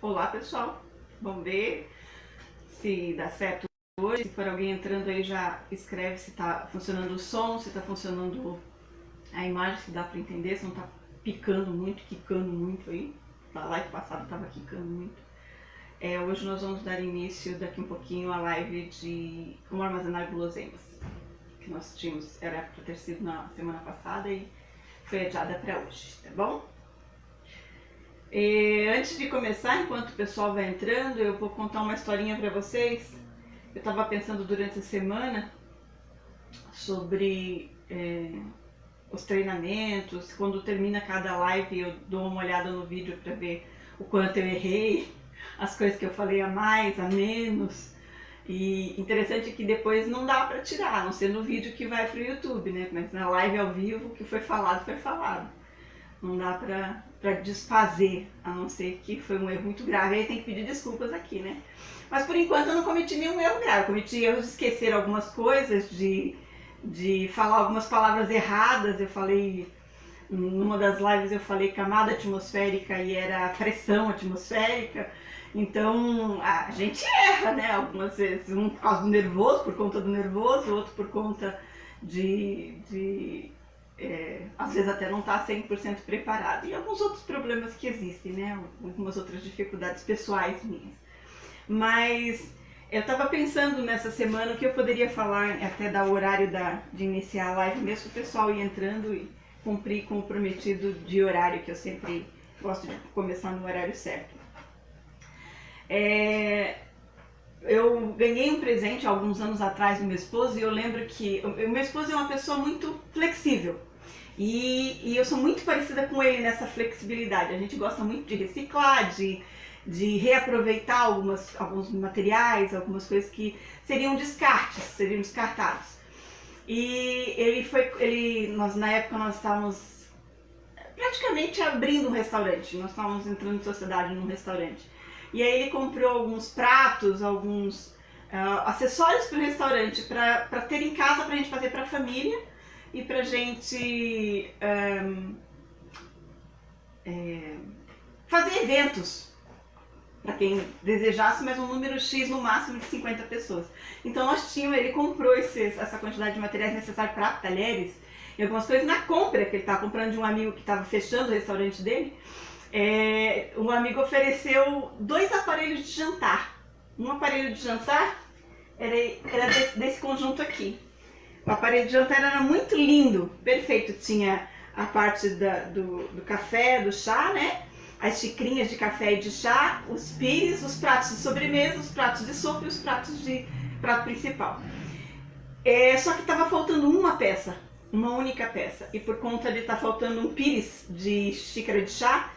Olá pessoal, vamos ver se dá certo hoje. Se for alguém entrando aí, já escreve se está funcionando o som, se está funcionando a imagem, se dá para entender, se não está picando muito, quicando muito aí. Na live passada estava quicando muito. Hoje nós vamos dar início daqui um pouquinho à live de como armazenar guloseimas, que nós tínhamos, era para ter sido na semana passada e foi adiada para hoje, tá bom? Antes de começar, enquanto o pessoal vai entrando, eu vou contar uma historinha para vocês. Eu estava pensando durante a semana sobre os treinamentos. Quando termina cada live, eu dou uma olhada no vídeo para ver o quanto eu errei, as coisas que eu falei a mais, a menos. E interessante que depois não dá para tirar, a não ser no vídeo que vai para o YouTube, né? Mas na live ao vivo, o que foi falado, foi falado. Não dá pra desfazer, a não ser que foi um erro muito grave. Aí tem que pedir desculpas aqui, né? Mas por enquanto eu não cometi nenhum erro grave. Eu cometi erros de esquecer algumas coisas, de falar algumas palavras erradas. Eu falei, numa das lives eu falei camada atmosférica e era pressão atmosférica. Então a gente erra, né? Algumas vezes, um por causa do nervoso, por conta do nervoso, outro por conta às vezes até não está 100% preparado. E alguns outros problemas que existem, né? Algumas outras dificuldades pessoais minhas. Mas eu estava pensando nessa semana o que eu poderia falar, até dar o horário de iniciar a live, mesmo o pessoal ir entrando e cumprir com o prometido de horário, que eu sempre gosto de começar no horário certo. Eu ganhei um presente há alguns anos atrás do meu esposo e eu lembro que o meu esposo é uma pessoa muito flexível. E eu sou muito parecida com ele nessa flexibilidade. A gente gosta muito de reciclar, de reaproveitar alguns materiais, algumas coisas que seriam descartes, seriam descartados. E na época nós estávamos praticamente abrindo um restaurante, nós estávamos entrando em sociedade num restaurante. E aí ele comprou alguns pratos, alguns acessórios para o restaurante, para ter em casa, para a gente fazer para a família e para a gente fazer eventos para quem desejasse, mas um número X no máximo de 50 pessoas. Então ele comprou essa quantidade de materiais necessários, pratos, talheres e algumas coisas na compra que ele estava comprando de um amigo que estava fechando o restaurante dele. Um amigo ofereceu 2 aparelhos de jantar. Um aparelho de jantar era desse conjunto aqui. O aparelho de jantar era muito lindo, perfeito. Tinha a parte do café, do chá, né? As xicrinhas de café e de chá, os pires, os pratos de sobremesa, os pratos de sopa e os pratos de prato principal. Só que estava faltando uma peça, uma única peça. E por conta de estar faltando um pires de xícara de chá,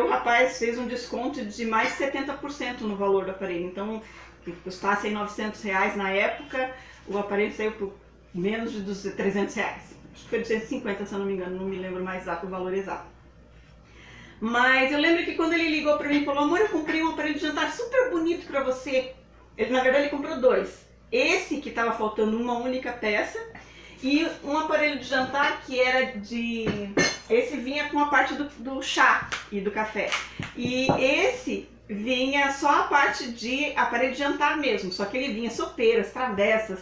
o rapaz fez um desconto de mais de 70% no valor do aparelho. Então, que custasse R$900 na época, o aparelho saiu por menos de R$300. Acho que foi 250, se eu não me engano, não me lembro mais exato o valor exato. Mas eu lembro que quando ele ligou para mim e falou: amor, eu comprei um aparelho de jantar super bonito para você. Na verdade ele comprou 2. Esse que estava faltando uma única peça e um aparelho de jantar que era esse vinha com a parte do chá e do café. E esse vinha só a parte de aparelho de jantar mesmo, só que ele vinha sopeiras, travessas,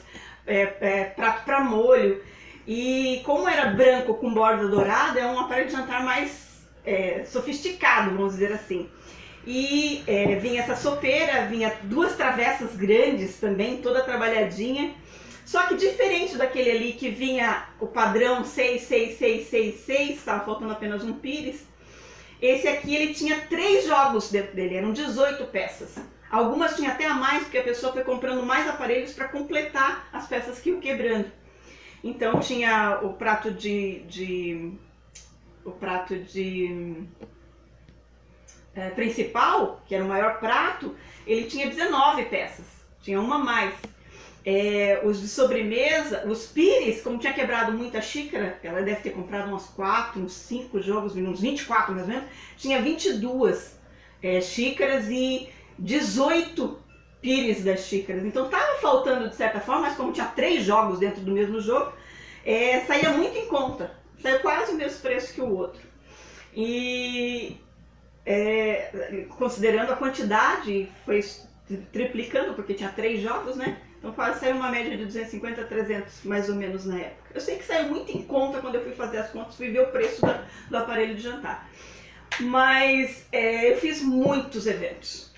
prato para molho. E como era branco com borda dourada, é um aparelho de jantar mais sofisticado, vamos dizer assim. E vinha essa sopeira, vinha 2 travessas grandes também, toda trabalhadinha. Só que diferente daquele ali que vinha o padrão 6, 6, 6, 6, 6, estava faltando apenas um pires. Esse aqui ele tinha 3 jogos dentro dele, eram 18 peças. Algumas tinha até a mais, porque a pessoa foi comprando mais aparelhos para completar as peças que iam quebrando. Então tinha o prato principal, que era o maior prato, ele tinha 19 peças, tinha uma a mais. Os de sobremesa, os pires, como tinha quebrado muita xícara, ela deve ter comprado uns 4, uns 5 jogos, uns 24 mais ou menos, tinha 22 xícaras e 18 pires das xícaras. Então estava faltando de certa forma, mas como tinha 3 jogos dentro do mesmo jogo, saía muito em conta, saiu quase o mesmo preço que o outro. E considerando a quantidade, foi triplicando, porque tinha 3 jogos, né? Então quase saiu uma média de 250 a 300, mais ou menos, na época. Eu sei que saiu muito em conta quando eu fui fazer as contas, fui ver o preço do aparelho de jantar. Mas eu fiz muitos eventos,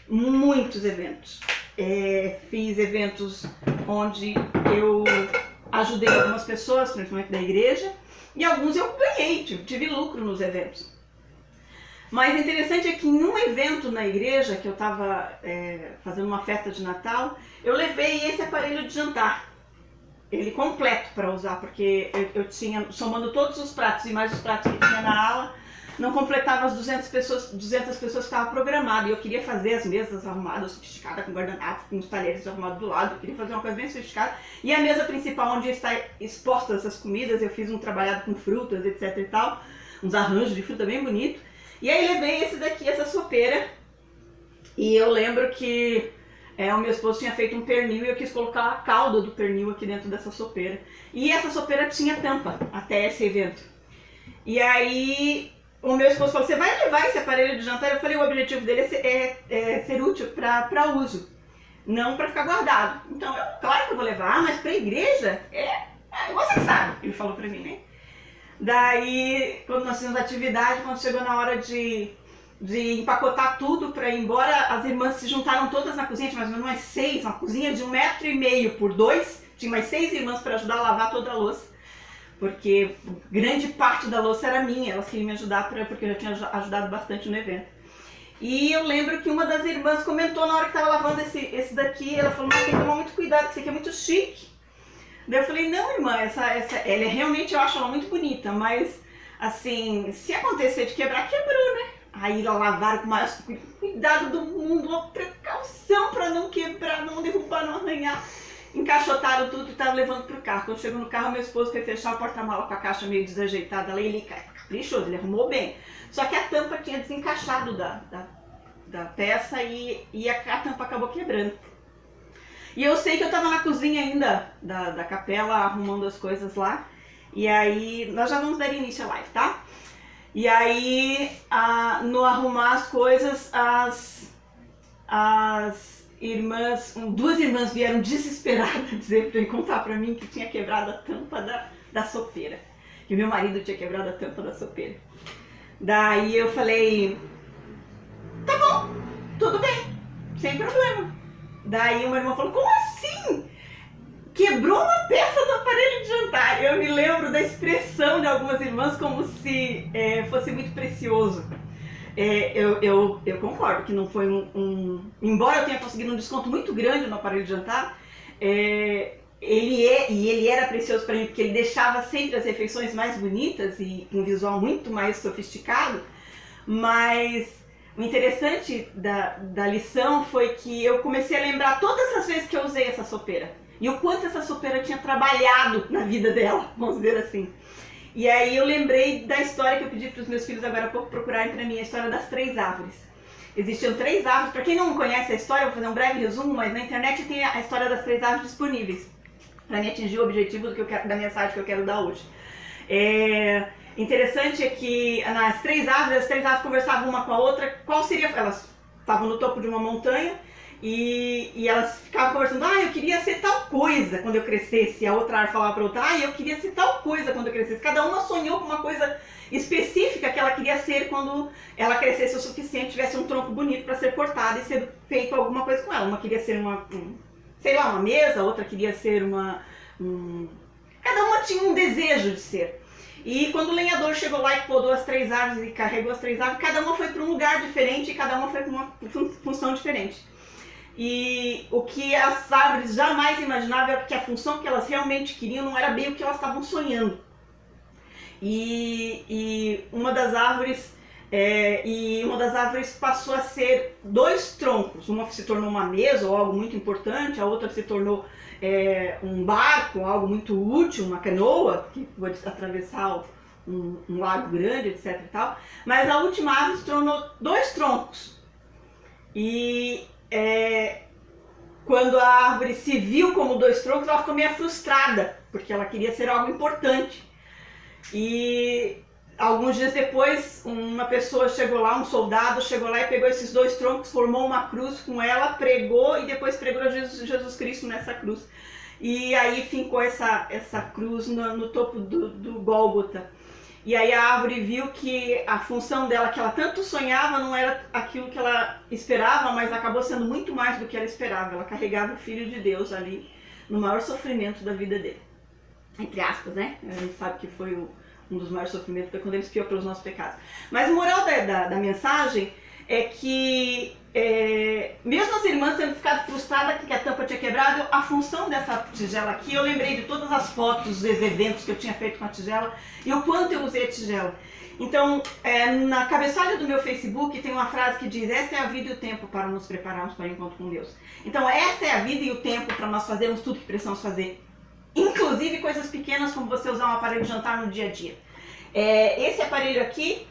fiz eventos onde eu ajudei algumas pessoas, principalmente da igreja, e alguns eu ganhei, tive lucro nos eventos. Mas interessante é que em um evento na igreja, que eu estava fazendo uma festa de Natal, eu levei esse aparelho de jantar, ele completo para usar, porque eu tinha, somando todos os pratos e mais os pratos que tinha na ala, não completava as 200 pessoas que estavam programadas. E eu queria fazer as mesas arrumadas, sofisticadas, com guardanapo, com os talheres arrumados do lado. Eu queria fazer uma coisa bem sofisticada. E a mesa principal, onde está expostas essas comidas, eu fiz um trabalhado com frutas, etc e tal. Uns arranjos de fruta bem bonito. E aí levei esse daqui, essa sopeira. E eu lembro que o meu esposo tinha feito um pernil e eu quis colocar a calda do pernil aqui dentro dessa sopeira. E essa sopeira tinha tampa até esse evento. E aí o meu esposo falou, você vai levar esse aparelho de jantar? Eu falei, o objetivo dele é ser útil para uso, não para ficar guardado. Então, claro que eu vou levar, mas para a igreja, você sabe, ele falou para mim, né? Daí, quando nós fizemos a atividade, quando chegou na hora de empacotar tudo para ir embora, as irmãs se juntaram todas na cozinha, tinha mais ou menos umas 6, uma cozinha de 1,5 m por 2, tinha mais 6 irmãs para ajudar a lavar toda a louça. Porque grande parte da louça era minha, elas queriam me ajudar, porque eu já tinha ajudado bastante no evento. E eu lembro que uma das irmãs comentou na hora que estava lavando esse daqui, ela falou, mas tem que tomar muito cuidado, que esse aqui é muito chique. Daí eu falei, não, irmã, ela realmente, eu acho ela muito bonita, mas assim, se acontecer de quebrar, quebrou, né? Aí lavaram com o maior cuidado do mundo, uma precaução para não quebrar, não derrubar, não arranhar. Encaixotaram tudo e estavam levando pro carro. Quando chegou no carro, meu esposo foi fechar o porta-mala com a caixa meio desajeitada. Lá ele caprichoso, ele arrumou bem. Só que a tampa tinha desencaixado da peça e a tampa acabou quebrando. E eu sei que eu estava na cozinha ainda da capela, arrumando as coisas lá. E aí, nós já vamos dar início à live, tá? E aí, no arrumar as coisas, duas irmãs vieram desesperadas dizer para contar para mim que tinha quebrado a tampa da sopeira, que meu marido tinha quebrado a tampa da sopeira. Daí eu falei, tá bom, tudo bem, sem problema. Daí uma irmã falou, como assim? Quebrou uma peça do aparelho de jantar. Eu me lembro da expressão de algumas irmãs como se fosse muito precioso. Eu concordo que não foi embora eu tenha conseguido um desconto muito grande no aparelho de jantar, ele era precioso para mim porque ele deixava sempre as refeições mais bonitas e com um visual muito mais sofisticado, mas o interessante da lição foi que eu comecei a lembrar todas as vezes que eu usei essa sopeira e o quanto essa sopeira tinha trabalhado na vida dela, vamos dizer assim. E aí eu lembrei da história que eu pedi para os meus filhos agora há pouco procurarem para mim, a história das 3 árvores. Existiam 3 árvores, para quem não conhece a história, eu vou fazer um breve resumo, mas na internet tem a história das 3 árvores disponíveis, para me atingir o objetivo da mensagem que eu quero dar hoje. Interessante é que nas 3 árvores, as 3 árvores conversavam uma com a outra, elas estavam no topo de uma montanha, e elas ficavam conversando, eu queria ser tal coisa quando eu crescesse. E a outra árvore falava para outra, eu queria ser tal coisa quando eu crescesse. Cada uma sonhou com uma coisa específica que ela queria ser quando ela crescesse o suficiente, tivesse um tronco bonito para ser cortado e ser feito alguma coisa com ela. Uma queria ser uma mesa, a outra queria ser Cada uma tinha um desejo de ser. E quando o lenhador chegou lá e podou as 3 árvores e carregou as 3 árvores, cada uma foi para um lugar diferente e cada uma foi para uma função diferente. E o que as árvores jamais imaginavam é que a função que elas realmente queriam não era bem o que elas estavam sonhando. E uma das árvores passou a ser 2 troncos. Uma se tornou uma mesa ou algo muito importante, a outra se tornou um barco, algo muito útil, uma canoa que pode atravessar um lago grande, etc. e tal. Mas a última árvore se tornou 2 troncos. E quando a árvore se viu como 2 troncos, ela ficou meio frustrada, porque ela queria ser algo importante. E alguns dias depois, uma pessoa chegou lá, um soldado chegou lá e pegou esses 2 troncos, formou uma cruz com ela, pregou e depois pregou Jesus Cristo nessa cruz. E aí fincou essa cruz no topo do Gólgota. E aí a árvore viu que a função dela, que ela tanto sonhava, não era aquilo que ela esperava, mas acabou sendo muito mais do que ela esperava. Ela carregava o Filho de Deus ali, no maior sofrimento da vida dele. Entre aspas, né? A gente sabe que foi um dos maiores sofrimentos, foi quando ele expiou pelos nossos pecados. Mas a moral da mensagem é que, mesmo as irmãs tendo ficado frustradas que a tampa tinha quebrado, a função dessa tigela aqui, eu lembrei de todas as fotos, dos eventos que eu tinha feito com a tigela e o quanto eu usei a tigela. Então, na cabeçalha do meu Facebook tem uma frase que diz: esta é a vida e o tempo para nos prepararmos para o encontro com Deus. Então, esta é a vida e o tempo para nós fazermos tudo que precisamos fazer. Inclusive coisas pequenas como você usar um aparelho de jantar no dia a dia. Esse aparelho aqui,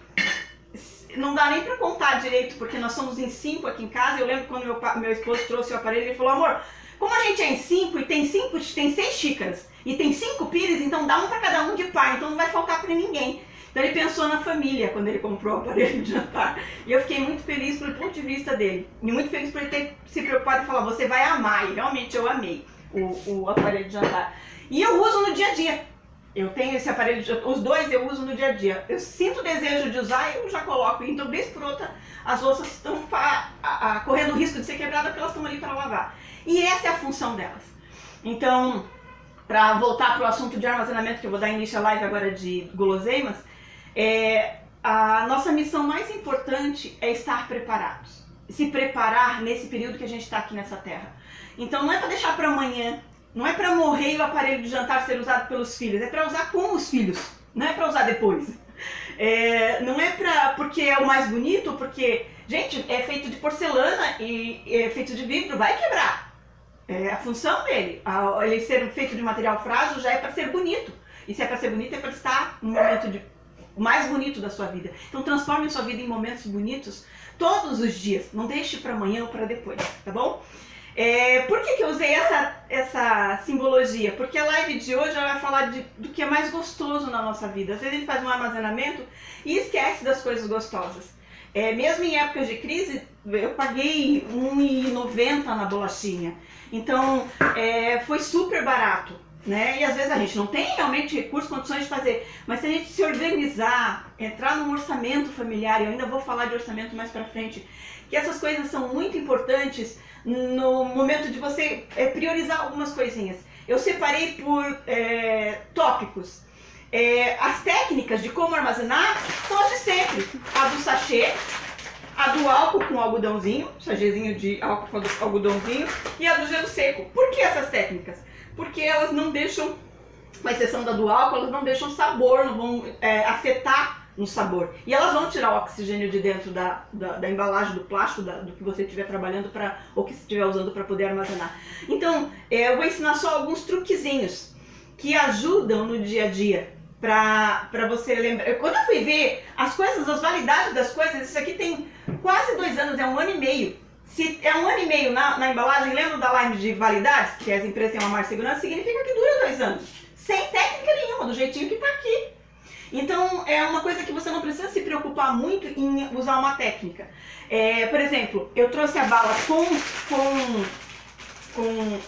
não dá nem pra contar direito, porque nós somos em 5 aqui em casa. Eu lembro quando meu esposo trouxe o aparelho, ele falou: amor, como a gente é em 5 e tem 6 xícaras e tem 5 pires, então dá um pra cada um de par, então não vai faltar pra ninguém. Então ele pensou na família quando ele comprou o aparelho de jantar. E eu fiquei muito feliz pelo ponto de vista dele. E muito feliz por ele ter se preocupado e falar: você vai amar. E realmente eu amei o aparelho de jantar. E eu uso no dia a dia. Eu tenho esse aparelho, os 2 eu uso no dia a dia. Eu sinto desejo de usar e eu já coloco. Então, vez por outra, as louças estão correndo o risco de ser quebradas porque elas estão ali para lavar. E essa é a função delas. Então, para voltar para o assunto de armazenamento, que eu vou dar início à live agora de guloseimas, a nossa missão mais importante é estar preparados. Se preparar nesse período que a gente está aqui nessa terra. Então, não é para deixar para amanhã. Não é para morrer e o aparelho de jantar ser usado pelos filhos, é para usar com os filhos, não é para usar depois. Não é porque é o mais bonito, porque, gente, é feito de porcelana e é feito de vidro, vai quebrar. A função dele, ele ser feito de material frágil já é para ser bonito. E se é para ser bonito, é para estar no momento mais bonito da sua vida. Então transforme a sua vida em momentos bonitos todos os dias, não deixe para amanhã ou para depois, tá bom? Por que eu usei essa simbologia? Porque a live de hoje ela vai falar do que é mais gostoso na nossa vida. Às vezes a gente faz um armazenamento e esquece das coisas gostosas. Mesmo em épocas de crise, eu paguei R$1,90 na bolachinha. Então, foi super barato, né? E às vezes a gente não tem realmente recursos, condições de fazer. Mas se a gente se organizar, entrar num orçamento familiar, e eu ainda vou falar de orçamento mais pra frente, que essas coisas são muito importantes no momento de você priorizar algumas coisinhas. Eu separei por tópicos. As técnicas de como armazenar são as de sempre. A do sachê, a do álcool com algodãozinho, sachêzinho de álcool com algodãozinho, e a do gelo seco. Por que essas técnicas? Porque elas não deixam, com exceção da do álcool, elas não deixam sabor, não vão afetar no sabor. E elas vão tirar o oxigênio de dentro da embalagem, do plástico, do que você estiver trabalhando ou que você estiver usando para poder armazenar. Então, eu vou ensinar só alguns truquezinhos que ajudam no dia a dia para você lembrar. Quando eu fui ver as coisas, as validades das coisas, isso aqui tem quase 2 anos, é 1 ano e meio. Se é 1 ano e meio na embalagem, lembra da line de validades, que as empresas têm uma marca de segurança, significa que dura 2 anos. Sem técnica nenhuma, do jeitinho que está aqui. Então, é uma coisa que você não precisa se preocupar muito em usar uma técnica. Por exemplo, eu trouxe a bala com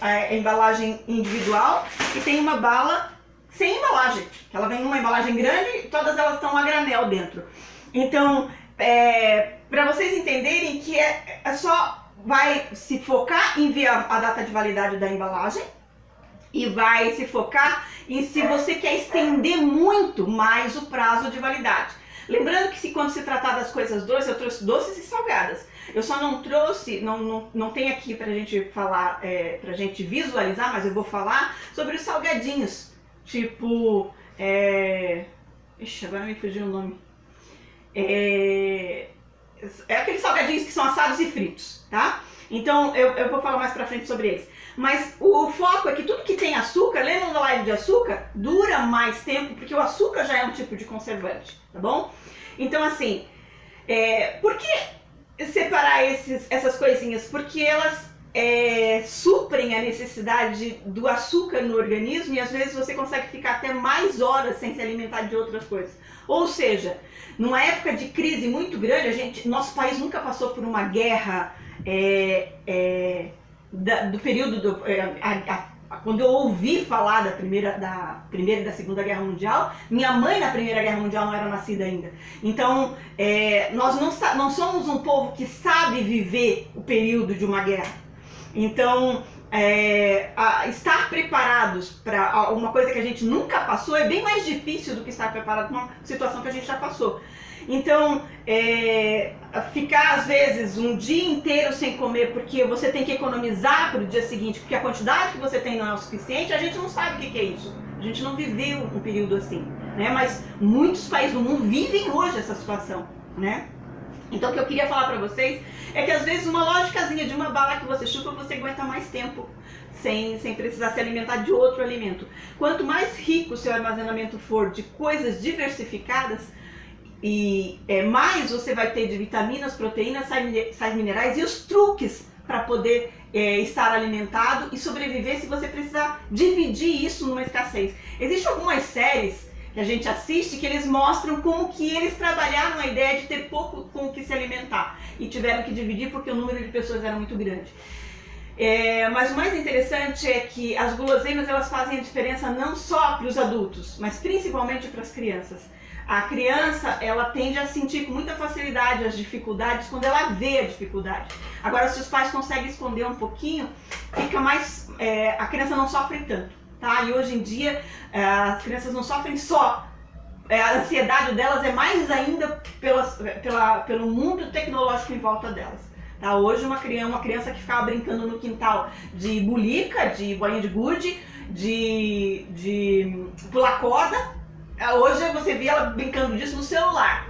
a embalagem individual e tem uma bala sem embalagem. Ela vem numa embalagem grande e todas elas estão a granel dentro. Então, para vocês entenderem que só vai se focar em ver a data de validade da embalagem, e vai se focar em se você quer estender muito mais o prazo de validade. Lembrando que quando se tratar das coisas doces, eu trouxe doces e salgadas. Eu só não trouxe, não tem aqui pra gente falar, pra gente visualizar, mas eu vou falar sobre os salgadinhos. Tipo, ixi, agora me fugiu o nome. Aqueles salgadinhos que são assados e fritos, tá? Então eu vou falar mais pra frente sobre eles. Mas o foco é que tudo que tem açúcar, lembram da live de açúcar? Dura mais tempo, porque o açúcar já é um tipo de conservante, tá bom? Então assim, por que separar essas coisinhas? Porque elas suprem a necessidade do açúcar no organismo e às vezes você consegue ficar até mais horas sem se alimentar de outras coisas. Ou seja, numa época de crise muito grande, nosso país nunca passou por uma guerra do período quando eu ouvi falar da primeira e da Segunda Guerra Mundial, minha mãe na Primeira Guerra Mundial não era nascida ainda. Então, nós não somos um povo que sabe viver o período de uma guerra. Então, estar preparados para uma coisa que a gente nunca passou é bem mais difícil do que estar preparado para uma situação que a gente já passou. Então, ficar às vezes um dia inteiro sem comer porque você tem que economizar para o dia seguinte, porque a quantidade que você tem não é o suficiente, a gente não sabe o que é isso. A gente não viveu um período assim, né? Mas muitos países do mundo vivem hoje essa situação, né? Então o que eu queria falar para vocês é que às vezes uma lógicazinha de uma bala que você chupa, você aguenta mais tempo sem precisar se alimentar de outro alimento. Quanto mais rico o seu armazenamento for de coisas diversificadas, mais você vai ter de vitaminas, proteínas, sais minerais e os truques para poder estar alimentado e sobreviver se você precisar dividir isso numa escassez. Existem algumas séries que a gente assiste que eles mostram como que eles trabalharam a ideia de ter pouco com o que se alimentar e tiveram que dividir porque o número de pessoas era muito grande. Mas o mais interessante é que as guloseimas elas fazem a diferença não só para os adultos, mas principalmente para as crianças. A criança, ela tende a sentir com muita facilidade as dificuldades quando ela vê a dificuldade. Agora, se os pais conseguem esconder um pouquinho, fica mais, a criança não sofre tanto, tá? E hoje em dia, as crianças não sofrem só. A ansiedade delas é mais ainda pelo mundo tecnológico em volta delas. Tá? Hoje, uma criança que ficava brincando no quintal de bulica, de bolinha de gude, de pular corda, hoje você vê ela brincando disso no celular.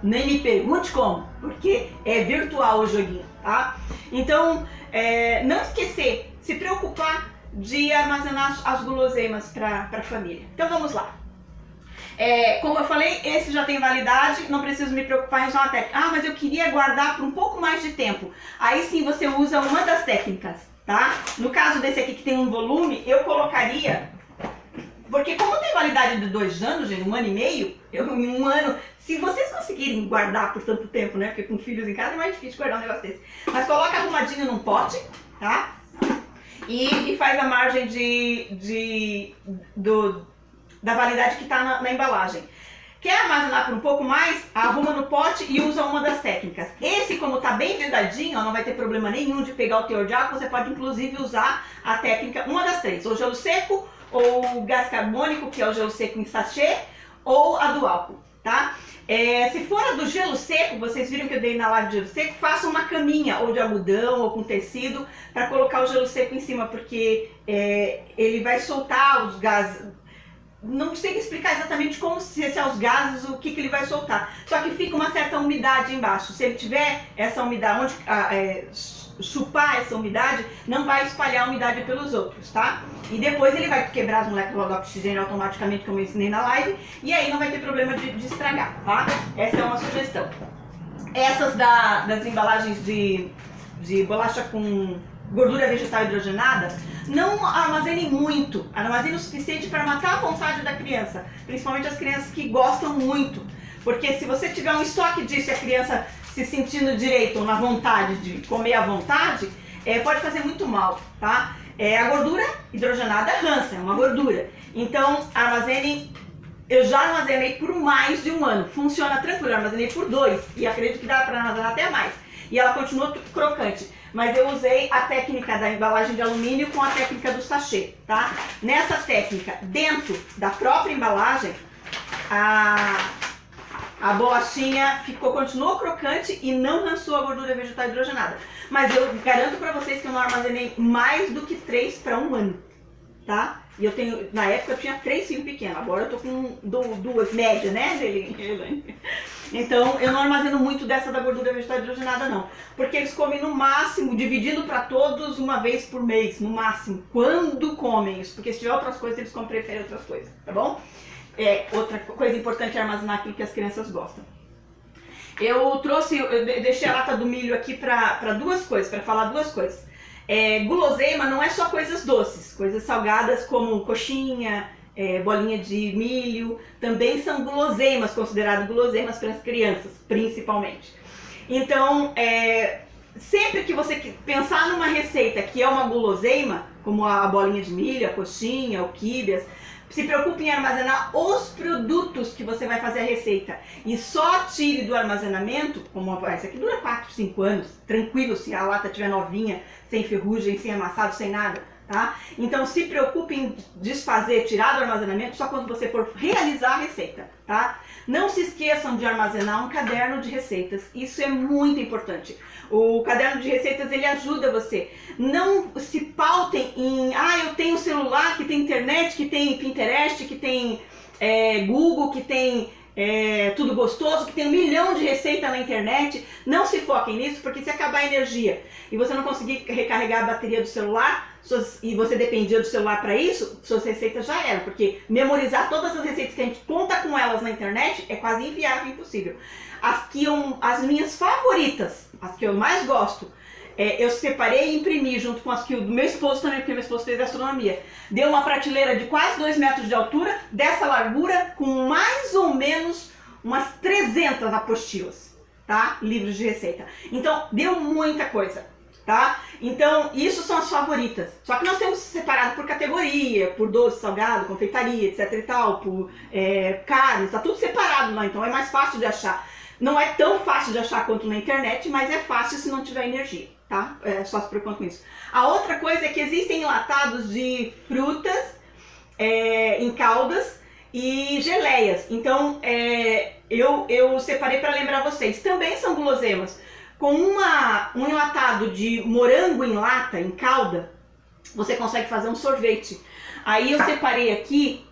Nem me pergunte como, porque é virtual o joguinho, tá? Então, não esquecer, se preocupar de armazenar as guloseimas para a família. Então vamos lá. Como eu falei, esse já tem validade, não preciso me preocupar em usar uma técnica. Mas eu queria guardar por um pouco mais de tempo. Aí sim você usa uma das técnicas, tá? No caso desse aqui que tem um volume, eu colocaria... Porque como tem validade de 2 anos, gente, 1 ano e meio, em 1 ano, se vocês conseguirem guardar por tanto tempo, né? Porque com filhos em casa é mais difícil guardar um negócio desse. Mas coloca arrumadinho num pote, tá? E faz a margem da validade que está na embalagem. Quer armazenar por um pouco mais? Arruma no pote e usa uma das técnicas. Esse, como está bem vedadinho, não vai ter problema nenhum de pegar o teor de água. Você pode inclusive usar a técnica, uma das 3, ou gelo seco, ou gás carbônico, que é o gelo seco em sachê, ou a do álcool, tá? Se for a do gelo seco, vocês viram que eu dei na live de gelo seco, faça uma caminha, ou de algodão, ou com tecido, para colocar o gelo seco em cima, porque ele vai soltar os gases. Não sei explicar exatamente como se são os gases, o que ele vai soltar. Só que fica uma certa umidade embaixo. Se ele tiver essa umidade, chupar essa umidade, não vai espalhar a umidade pelos outros, tá? E depois ele vai quebrar as moléculas do oxigênio automaticamente, como eu ensinei na live, e aí não vai ter problema de estragar, tá? Essa é uma sugestão. Essas das embalagens de bolacha com gordura vegetal hidrogenada, não armazene muito, armazene o suficiente para matar a vontade da criança, principalmente as crianças que gostam muito, porque se você tiver um estoque disso e a criança se sentindo direito ou na vontade de comer à vontade, pode fazer muito mal, tá? A gordura hidrogenada rança, é uma gordura, então armazene. Eu já armazenei por mais de 1 ano, funciona tranquilo, eu armazenei por 2 e acredito que dá para armazenar até mais, e ela continua crocante. Mas eu usei a técnica da embalagem de alumínio com a técnica do sachê, tá? Nessa técnica, dentro da própria embalagem, a bolachinha continuou crocante e não rançou a gordura vegetal hidrogenada. Mas eu garanto pra vocês que eu não armazenei mais do que 3 para 1 ano, tá? E eu tenho, na época eu tinha 3 filhos pequenos, agora eu tô com 2 médias, né, Elaine? Então eu não armazeno muito dessa da gordura vegetal hidrogenada não, porque eles comem no máximo, dividindo para todos uma vez por mês, no máximo, quando comem isso, porque se tiver outras coisas eles preferem outras coisas, tá bom? Outra coisa importante é armazenar aquilo que as crianças gostam. Eu deixei a lata do milho aqui para falar 2 coisas. Guloseima não é só coisas doces, coisas salgadas como coxinha, bolinha de milho, também são guloseimas, consideradas guloseimas para as crianças, principalmente. Então, sempre que você pensar numa receita que é uma guloseima, como a bolinha de milho, a coxinha, o quibe, se preocupe em armazenar os produtos que você vai fazer a receita. E só tire do armazenamento, como essa aqui dura 4, 5 anos, tranquilo, se a lata estiver novinha, sem ferrugem, sem amassado, sem nada. Tá? Então se preocupe em desfazer, tirar do armazenamento só quando você for realizar a receita. Tá? Não se esqueçam de armazenar um caderno de receitas, isso é muito importante. O caderno de receitas ele ajuda você. Não se pautem em, eu tenho celular que tem internet, que tem Pinterest, que tem Google, que tem tudo gostoso, que tem 1 milhão de receitas na internet. Não se foquem nisso, porque se acabar a energia e você não conseguir recarregar a bateria do celular, e você dependia do celular para isso, suas receitas já eram, porque memorizar todas as receitas que a gente conta com elas na internet é quase inviável, impossível. As minhas favoritas, as que eu mais gosto, eu separei e imprimi junto com as que o meu esposo também, porque meu esposo fez gastronomia. Deu uma prateleira de quase 2 metros de altura, dessa largura, com mais ou menos umas 300 apostilas, tá? Livros de receita. Então, deu muita coisa, tá? Então, isso são as favoritas. Só que nós temos separado por categoria, por doce, salgado, confeitaria, etc e tal, por carnes, tá tudo separado lá, então é mais fácil de achar. Não é tão fácil de achar quanto na internet, mas é fácil se não tiver energia, tá? Só se preocupe com isso. A outra coisa é que existem enlatados de frutas em caldas e geleias. Então, eu separei para lembrar vocês. Também são guloseimas. Com um enlatado de morango em lata, em calda, você consegue fazer um sorvete. Aí eu separei aqui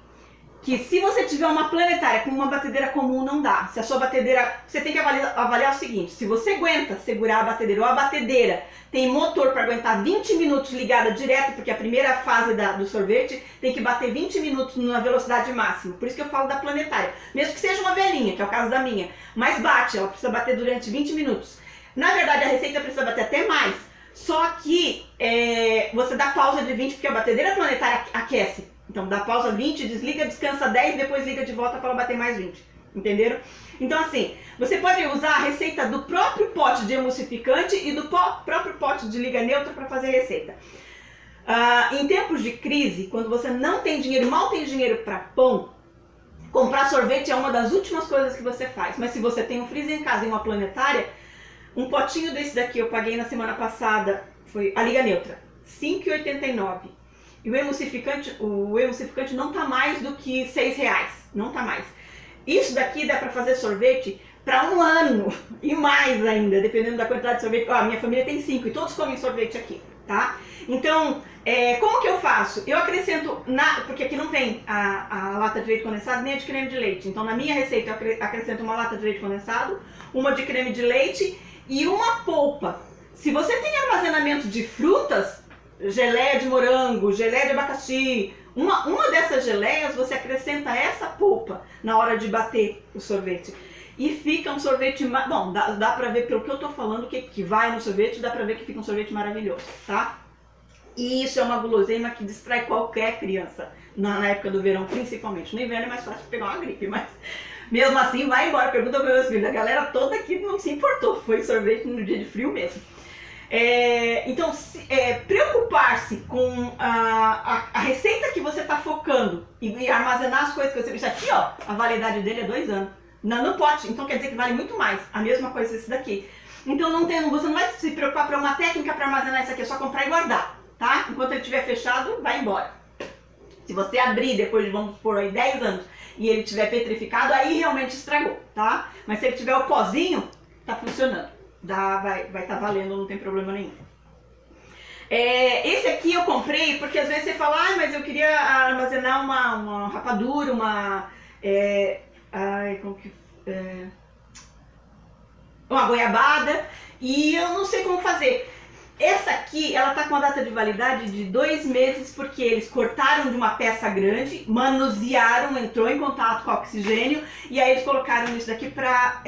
que se você tiver uma planetária com uma batedeira comum, não dá. Se a sua batedeira... Você tem que avaliar o seguinte: se você aguenta segurar a batedeira, ou a batedeira tem motor para aguentar 20 minutos ligada direto, porque a primeira fase do sorvete tem que bater 20 minutos na velocidade máxima. Por isso que eu falo da planetária. Mesmo que seja uma velhinha, que é o caso da minha. Mas bate, ela precisa bater durante 20 minutos. Na verdade, a receita precisa bater até mais. Só que você dá pausa de 20, porque a batedeira planetária aquece. Então dá pausa 20, desliga, descansa 10, depois liga de volta para ela bater mais 20. Entenderam? Então assim, você pode usar a receita do próprio pote de emulsificante e do próprio pote de liga neutra para fazer a receita. Em tempos de crise, quando você não tem dinheiro, mal tem dinheiro para pão, comprar sorvete é uma das últimas coisas que você faz. Mas se você tem um freezer em casa e uma planetária, um potinho desse daqui eu paguei na semana passada, foi a liga neutra, R$ 5,89. E o emulsificante não tá mais do que R$6, não tá mais. Isso daqui dá para fazer sorvete para 1 ano e mais ainda, dependendo da quantidade de sorvete. A minha família tem 5 e todos comem sorvete aqui, tá? Então, como que eu faço? Eu acrescento, porque aqui não tem a lata de leite condensado nem a de creme de leite. Então, na minha receita eu acrescento uma lata de leite condensado, uma de creme de leite e uma polpa. Se você tem armazenamento de frutas, geleia de morango, geleia de abacaxi, uma dessas geleias você acrescenta essa polpa na hora de bater o sorvete. E fica um sorvete, bom, dá pra ver pelo que eu tô falando que vai no sorvete, dá pra ver que fica um sorvete maravilhoso, tá? E isso é uma guloseima que distrai qualquer criança, na época do verão principalmente. No inverno é mais fácil pegar uma gripe, mas mesmo assim vai embora, pergunta para meus filhos, a galera toda aqui não se importou, foi sorvete no dia de frio mesmo. Então, preocupar-se com a receita que você está focando e armazenar as coisas que você... Isso aqui, ó, a validade dele é 2 anos. No pote, então quer dizer que vale muito mais. A mesma coisa esse daqui. Então você não vai se preocupar para uma técnica para armazenar isso aqui, é só comprar e guardar, tá? Enquanto ele estiver fechado, vai embora. Se você abrir depois de, vamos supor, aí 10 anos e ele estiver petrificado, aí realmente estragou, tá? Mas se ele tiver o pozinho, tá funcionando. Vai estar valendo, não tem problema nenhum. Esse aqui eu comprei porque às vezes você fala, mas eu queria armazenar uma rapadura, uma goiabada, e eu não sei como fazer. Essa aqui, ela tá com a data de validade de 2 meses, porque eles cortaram de uma peça grande, manusearam, entrou em contato com o oxigênio, e aí eles colocaram isso daqui pra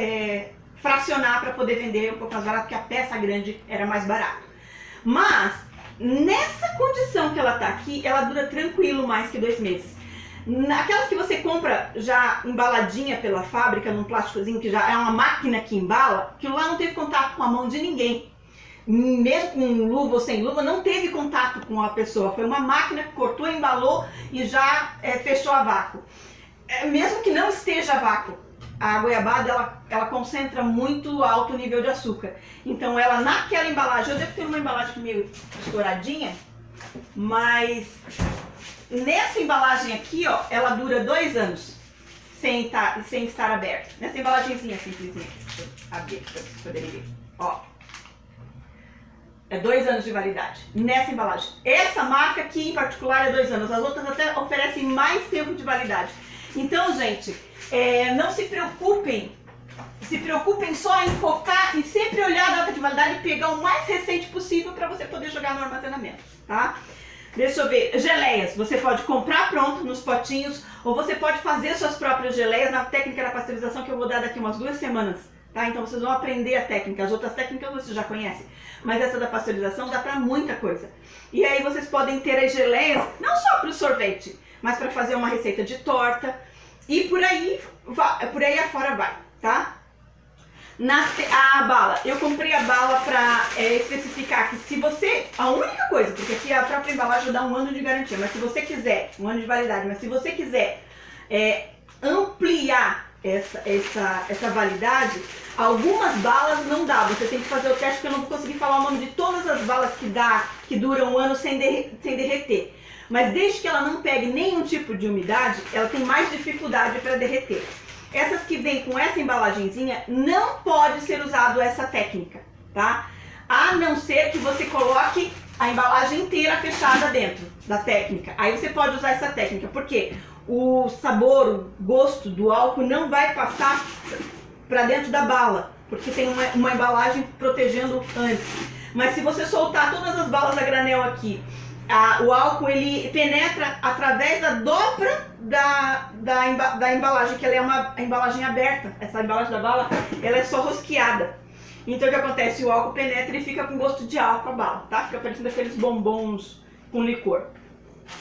fracionar para poder vender um pouco mais barato, porque a peça grande era mais barata. Mas, nessa condição que ela tá aqui, ela dura tranquilo mais que 2 meses. Aquelas que você compra já embaladinha pela fábrica, num plásticozinho que já é uma máquina que embala, aquilo lá não teve contato com a mão de ninguém. Mesmo com luva ou sem luva, não teve contato com a pessoa. Foi uma máquina que cortou, embalou e já fechou a vácuo. Mesmo que não esteja a vácuo, a goiabada ela concentra muito alto nível de açúcar. Então ela naquela embalagem, eu devo ter uma embalagem meio estouradinha, mas nessa embalagem aqui, ó, ela dura 2 anos sem estar aberta. Nessa embalagenzinha simplesinha, abrir para vocês poderem ver, ó. É 2 anos de validade, nessa embalagem. Essa marca aqui em particular é 2 anos, as outras até oferecem mais tempo de validade. Então, gente, não se preocupem só em focar e sempre olhar a data de validade e pegar o mais recente possível para você poder jogar no armazenamento, tá? Deixa eu ver, geleias, você pode comprar pronto nos potinhos ou você pode fazer suas próprias geleias na técnica da pasteurização que eu vou dar daqui umas 2 semanas, tá? Então vocês vão aprender a técnica, as outras técnicas vocês já conhecem, mas essa da pasteurização dá para muita coisa. E aí vocês podem ter as geleias, não só para o sorvete, mas para fazer uma receita de torta e por aí afora vai, tá? A bala, eu comprei a bala para especificar que se você, a única coisa, porque aqui a própria embalagem dá 1 ano de garantia, mas se você quiser, 1 ano de validade, mas se você quiser ampliar essa validade, algumas balas não dá, você tem que fazer o teste, porque eu não vou conseguir falar o nome de todas as balas que duram 1 ano sem derreter. Mas desde que ela não pegue nenhum tipo de umidade, ela tem mais dificuldade para derreter. Essas que vêm com essa embalagenzinha, não pode ser usado essa técnica, tá? A não ser que você coloque a embalagem inteira fechada dentro da técnica. Aí você pode usar essa técnica, porque o sabor, o gosto do álcool não vai passar para dentro da bala, porque tem uma embalagem protegendo antes. Mas se você soltar todas as balas a granel aqui, o álcool ele penetra através da dobra da embalagem, que ela é uma embalagem aberta. Essa embalagem da bala, ela é só rosqueada. Então o que acontece? O álcool penetra e fica com gosto de álcool a bala, tá? Fica parecendo aqueles bombons com licor.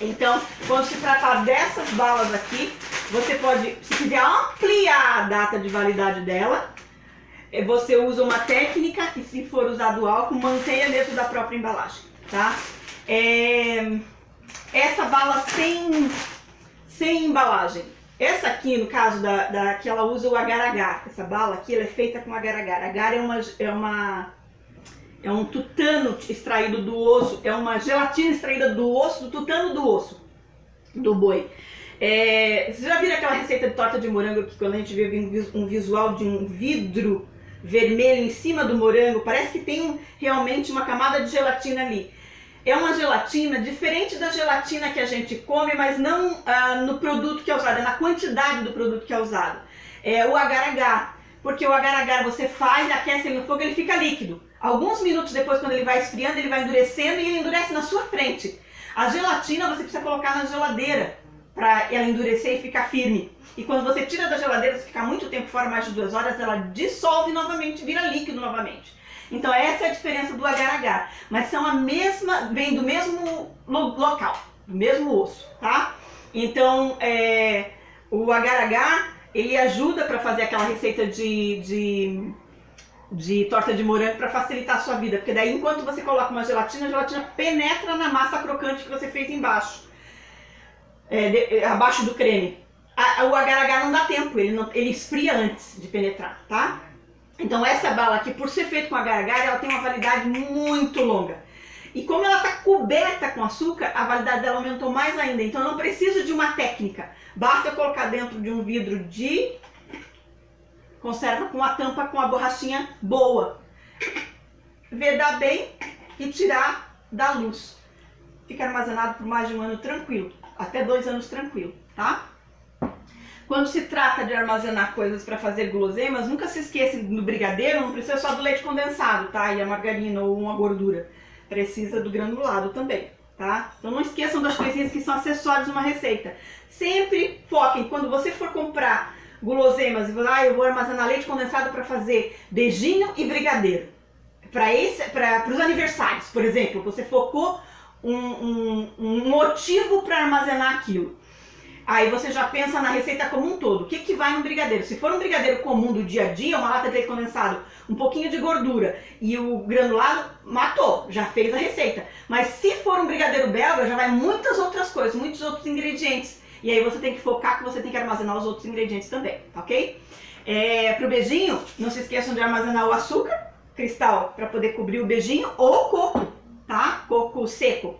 Então, quando se tratar dessas balas aqui, você pode, se quiser ampliar a data de validade dela, você usa uma técnica e se for usado álcool, mantenha dentro da própria embalagem, tá? Essa bala sem embalagem. Essa aqui, no caso que ela usa o agar-agar. Essa bala aqui, ela é feita com agar-agar. Agar é um tutano extraído do osso, é uma gelatina extraída do osso, do tutano do osso do boi. Vocês já viram aquela receita de torta de morango que quando a gente vê um visual de um vidro vermelho em cima do morango, parece que tem realmente uma camada de gelatina ali. É uma gelatina diferente da gelatina que a gente come, mas não no produto que é usado, é na quantidade do produto que é usado. É o agar-agar, porque o agar-agar você faz, aquece ele no fogo, ele fica líquido. Alguns minutos depois, quando ele vai esfriando, ele vai endurecendo e ele endurece na sua frente. A gelatina você precisa colocar na geladeira para ela endurecer e ficar firme. E quando você tira da geladeira, se ficar muito tempo fora, mais de 2 horas, ela dissolve novamente, vira líquido novamente. Então essa é a diferença do agar-agar, mas são vem do mesmo local, do mesmo osso, tá? Então o agar-agar, ele ajuda para fazer aquela receita de torta de morango para facilitar a sua vida, porque daí enquanto você coloca uma gelatina, a gelatina penetra na massa crocante que você fez embaixo, abaixo do creme. O agar-agar não dá tempo, ele esfria antes de penetrar, tá? Então essa bala aqui, por ser feita com agar-agar, ela tem uma validade muito longa. E como ela está coberta com açúcar, a validade dela aumentou mais ainda. Então eu não preciso de uma técnica. Basta eu colocar dentro de um vidro de conserva com a tampa com a borrachinha boa. Vedar bem e tirar da luz. Fica armazenado por mais de 1 ano tranquilo. Até 2 anos tranquilo, tá? Quando se trata de armazenar coisas para fazer guloseimas, nunca se esqueça do brigadeiro, não precisa só do leite condensado, tá? E a margarina ou uma gordura. Precisa do granulado também, tá? Então não esqueçam das coisinhas que são acessórios de uma receita. Sempre foquem, quando você for comprar guloseimas, eu vou armazenar leite condensado para fazer beijinho e brigadeiro. Para os aniversários, por exemplo, você focou um motivo para armazenar aquilo. Aí você já pensa na receita como um todo. O que, que vai no brigadeiro? Se for um brigadeiro comum do dia a dia, uma lata de leite condensado, um pouquinho de gordura e o granulado, matou, já fez a receita. Mas se for um brigadeiro belga, já vai muitas outras coisas, muitos outros ingredientes. E aí você tem que focar que você tem que armazenar os outros ingredientes também, ok? Pro beijinho, não se esqueçam de armazenar o açúcar cristal para poder cobrir o beijinho ou coco, tá? Coco seco.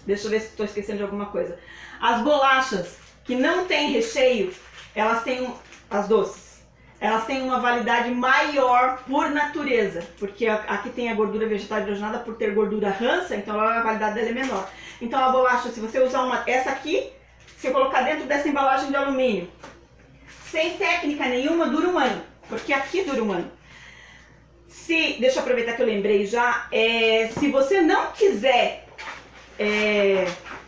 Deixa eu ver se estou esquecendo de alguma coisa. As bolachas que não tem recheio, elas têm, as doces, elas têm uma validade maior por natureza, porque aqui tem a gordura vegetal hidrogenada por ter gordura rança, então a validade dela é menor. Então a bolacha, se você usar essa aqui, se eu colocar dentro dessa embalagem de alumínio, sem técnica nenhuma, dura um ano, porque aqui dura um ano. Deixa eu aproveitar que eu lembrei já, se você não quiser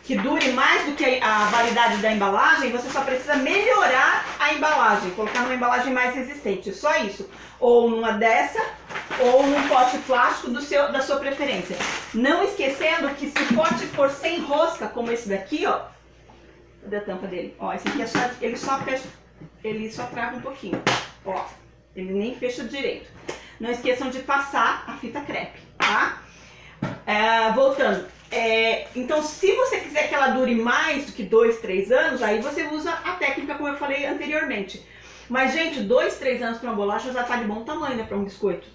que dure mais do que a validade da embalagem, você só precisa melhorar a embalagem, colocar numa embalagem mais resistente, só isso. Ou numa dessa, ou num pote plástico da sua preferência. Não esquecendo que se o pote for sem rosca, como esse daqui, ó, cadê a tampa dele? Ó, esse aqui ele só fecha, ele só trava um pouquinho, ó, ele nem fecha direito. Não esqueçam de passar a fita crepe, tá? Voltando. Então, se você quiser que ela dure mais do que 2, 3 anos, aí você usa a técnica como eu falei anteriormente. Mas, gente, 2, 3 anos para uma bolacha já tá de bom tamanho, né, para um biscoito.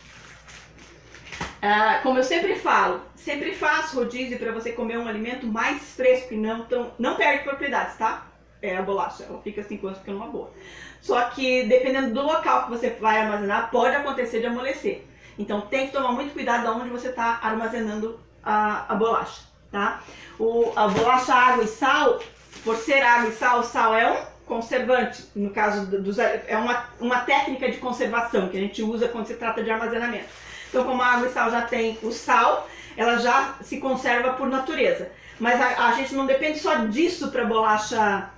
Como eu sempre falo, sempre faço rodízio para você comer um alimento mais fresco e não perde propriedades, tá? A bolacha, ela fica 5 anos ficando uma boa. Só que, dependendo do local que você vai armazenar, pode acontecer de amolecer. Então, tem que tomar muito cuidado de onde você está armazenando a bolacha, tá? A bolacha água e sal, por ser água e sal, o sal é um conservante, no caso é uma técnica de conservação que a gente usa quando se trata de armazenamento. Então, como a água e sal já tem o sal, ela já se conserva por natureza. Mas a gente não depende só disso para bolacha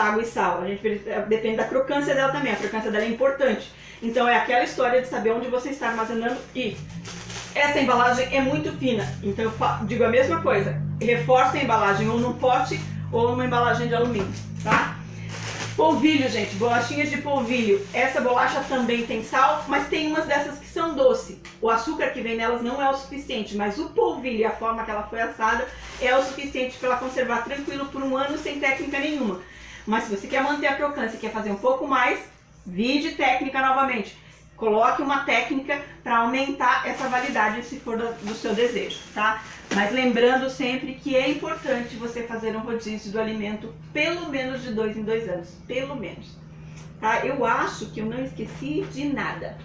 água e sal, a gente depende da crocância dela também, a crocância dela é importante. Então é aquela história de saber onde você está armazenando e essa embalagem é muito fina, então eu digo a mesma coisa, reforce a embalagem ou num pote ou numa embalagem de alumínio, tá? Polvilho, gente, bolachinhas de polvilho, essa bolacha também tem sal, mas tem umas dessas que são doce. O açúcar que vem nelas não é o suficiente, mas o polvilho e a forma que ela foi assada é o suficiente para ela conservar tranquilo por um ano sem técnica nenhuma. Mas se você quer manter a crocância e quer fazer um pouco mais, vide técnica novamente. Coloque uma técnica para aumentar essa validade se for do seu desejo, tá? Mas lembrando sempre que é importante você fazer um rodízio do alimento pelo menos de 2 em 2 anos, pelo menos. Tá? Eu acho que eu não esqueci de nada.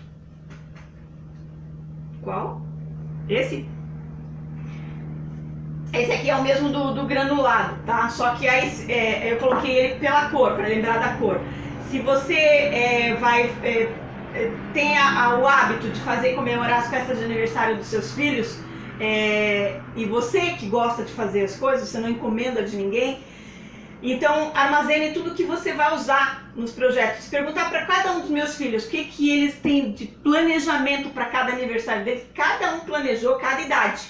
Qual? Esse? Esse aqui é o mesmo do granulado, tá? Só que aí eu coloquei ele pela cor, para lembrar da cor. Se você tem o hábito de comemorar as festas de aniversário dos seus filhos, e você que gosta de fazer as coisas, você não encomenda de ninguém, então armazene tudo que você vai usar nos projetos. Perguntar para cada um dos meus filhos o que eles têm de planejamento para cada aniversário deles, cada um planejou cada idade.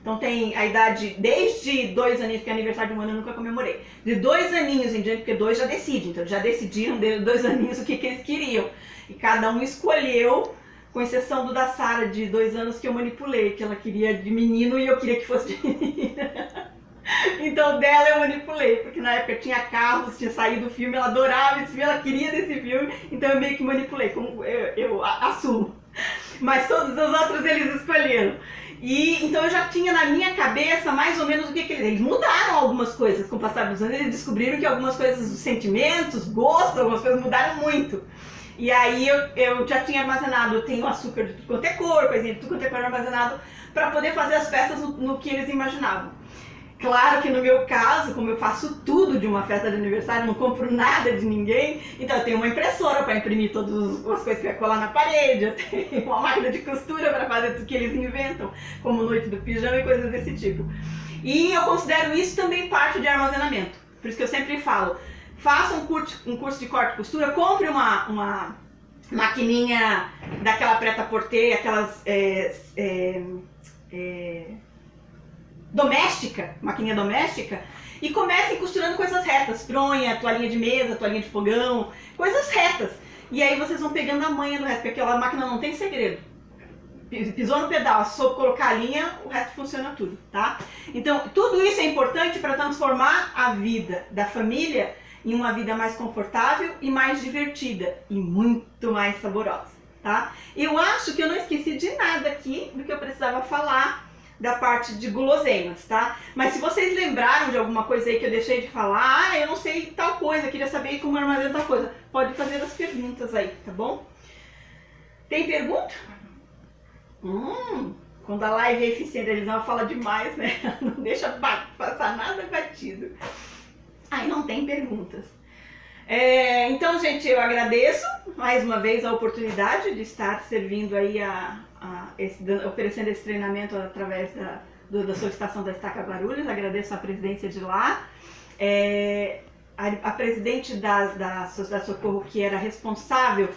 Então tem a idade desde 2 aninhos, porque aniversário de um ano eu nunca comemorei. De 2 aninhos em diante, porque 2 já decide, então já decidiram de 2 aninhos o que eles queriam. E cada um escolheu, com exceção do da Sara, de 2 anos, que eu manipulei, que ela queria de menino e eu queria que fosse de menina. Então dela eu manipulei, porque na época tinha carros, tinha saído o filme, ela adorava esse filme, ela queria desse filme, então eu meio que manipulei, como eu assumo. Mas todos os outros eles escolheram. E então eu já tinha na minha cabeça mais ou menos o que eles mudaram algumas coisas com o passar dos anos, eles descobriram que algumas coisas, os sentimentos, gostos, algumas coisas mudaram muito. E aí eu já tinha armazenado, eu tenho açúcar de tudo quanto é cor, coisinha de tudo quanto é cor armazenado para poder fazer as festas no que eles imaginavam. Claro que no meu caso, como eu faço tudo de uma festa de aniversário, não compro nada de ninguém, então eu tenho uma impressora para imprimir todas as coisas que eu ia colar na parede, eu tenho uma máquina de costura para fazer tudo que eles inventam, como noite do pijama e coisas desse tipo. E eu considero isso também parte de armazenamento, por isso que eu sempre falo, faça um curso de corte e costura, compre uma maquininha daquela preta-porter, aquelas... doméstica, maquininha doméstica, e comecem costurando coisas retas, fronha, toalhinha de mesa, toalhinha de fogão, coisas retas. E aí vocês vão pegando a manha do resto, porque aquela máquina não tem segredo. Pisou no pedal, soube colocar a linha, o resto funciona tudo, tá? Então, tudo isso é importante para transformar a vida da família em uma vida mais confortável e mais divertida e muito mais saborosa, tá? Eu acho que eu não esqueci de nada aqui do que eu precisava falar da parte de guloseimas, tá? Mas se vocês lembraram de alguma coisa aí que eu deixei de falar, eu não sei tal coisa, queria saber como armazenar tal coisa, pode fazer as perguntas aí, tá bom? Tem pergunta? Quando a live é eficiente, eles não falam demais, né? Não deixa passar nada batido. Aí não tem perguntas. Então, gente, eu agradeço mais uma vez a oportunidade de estar servindo aí oferecendo esse treinamento através da solicitação da Estaca Guarulhos. Agradeço a presidência de lá. A presidente da Sociedade Socorro, que era responsável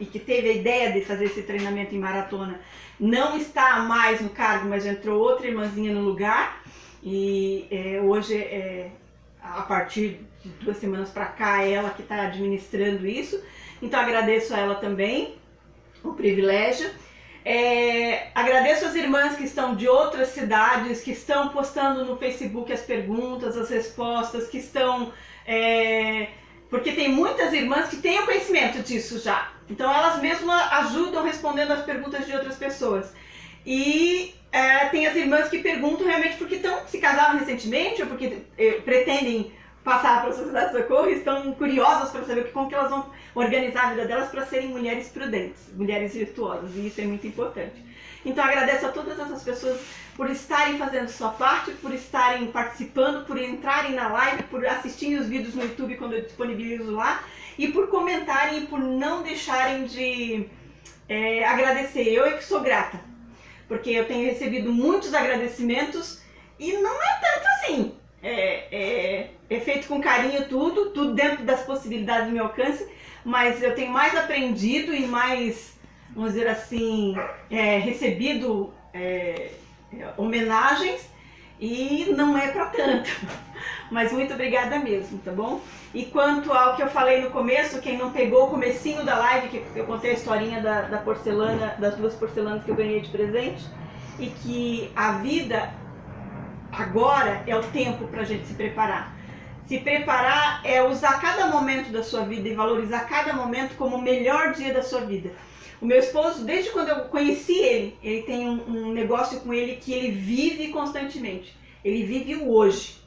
e que teve a ideia de fazer esse treinamento em maratona, não está mais no cargo, mas entrou outra irmãzinha no lugar. E hoje, a partir de 2 semanas para cá, é ela que está administrando isso. Então agradeço a ela também o privilégio. Agradeço as irmãs que estão de outras cidades, que estão postando no Facebook as perguntas, as respostas, que estão... porque tem muitas irmãs que têm o conhecimento disso já. Então elas mesmas ajudam respondendo as perguntas de outras pessoas. E tem as irmãs que perguntam realmente porque se casaram recentemente ou porque pretendem passar para a Sociedade Socorro e estão curiosas para saber como que elas vão organizar a vida delas para serem mulheres prudentes, mulheres virtuosas, e isso é muito importante. Então agradeço a todas essas pessoas por estarem fazendo sua parte, por estarem participando, por entrarem na live, por assistirem os vídeos no YouTube quando eu disponibilizo lá, e por comentarem e por não deixarem de agradecer. Eu é que sou grata, porque eu tenho recebido muitos agradecimentos e não é tanto assim. É feito com carinho tudo dentro das possibilidades do meu alcance, mas eu tenho mais aprendido e mais, vamos dizer assim, recebido homenagens, e não é para tanto. Mas muito obrigada mesmo, tá bom? E quanto ao que eu falei no começo, quem não pegou o comecinho da live, que eu contei a historinha da porcelana, das 2 porcelanas que eu ganhei de presente, e que a vida agora é o tempo para a gente se preparar. Se preparar é usar cada momento da sua vida e valorizar cada momento como o melhor dia da sua vida. O meu esposo, desde quando eu conheci ele tem um negócio com ele que ele vive constantemente. Ele vive o hoje.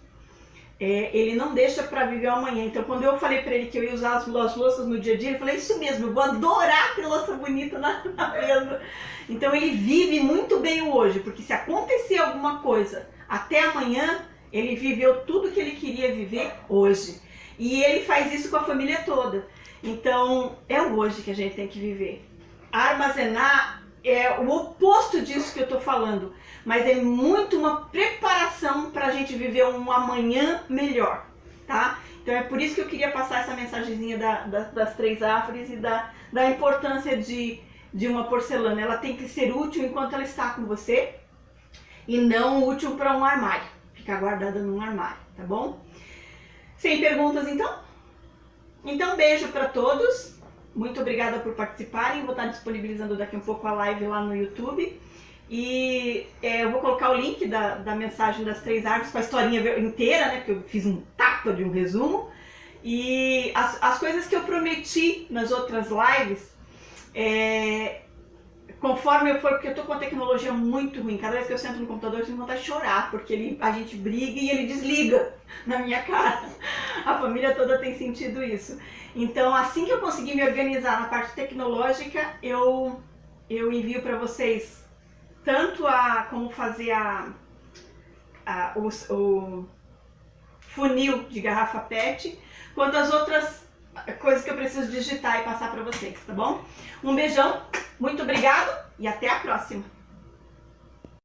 Ele não deixa para viver o amanhã. Então, quando eu falei para ele que eu ia usar as louças no dia a dia, ele falou: isso mesmo, eu vou adorar ter louça bonita na mesa. Então, ele vive muito bem o hoje, porque se acontecer alguma coisa até amanhã, ele viveu tudo que ele queria viver hoje. E ele faz isso com a família toda. Então, é o hoje que a gente tem que viver. Armazenar é o oposto disso que eu estou falando, mas é muito uma preparação para a gente viver um amanhã melhor, tá? Então é por isso que eu queria passar essa mensagenzinha das 3 árvores e da importância de uma porcelana. Ela tem que ser útil enquanto ela está com você e não útil para um armário, ficar guardada num armário, tá bom? Sem perguntas então? Então beijo para todos. Muito obrigada por participarem. Vou estar disponibilizando daqui um pouco a live lá no YouTube. E eu vou colocar o link da mensagem das 3 árvores com a historinha inteira, né? Porque eu fiz um tapa de um resumo. E as coisas que eu prometi nas outras lives, conforme eu for, porque eu tô com uma tecnologia muito ruim. Cada vez que eu sento no computador eu tenho vontade de chorar, porque a gente briga e ele desliga na minha cara. A família toda tem sentido isso. Então, assim que eu conseguir me organizar na parte tecnológica, eu envio para vocês tanto como fazer o funil de garrafa PET, quanto as outras coisas que eu preciso digitar e passar para vocês, tá bom? Um beijão, muito obrigado e até a próxima!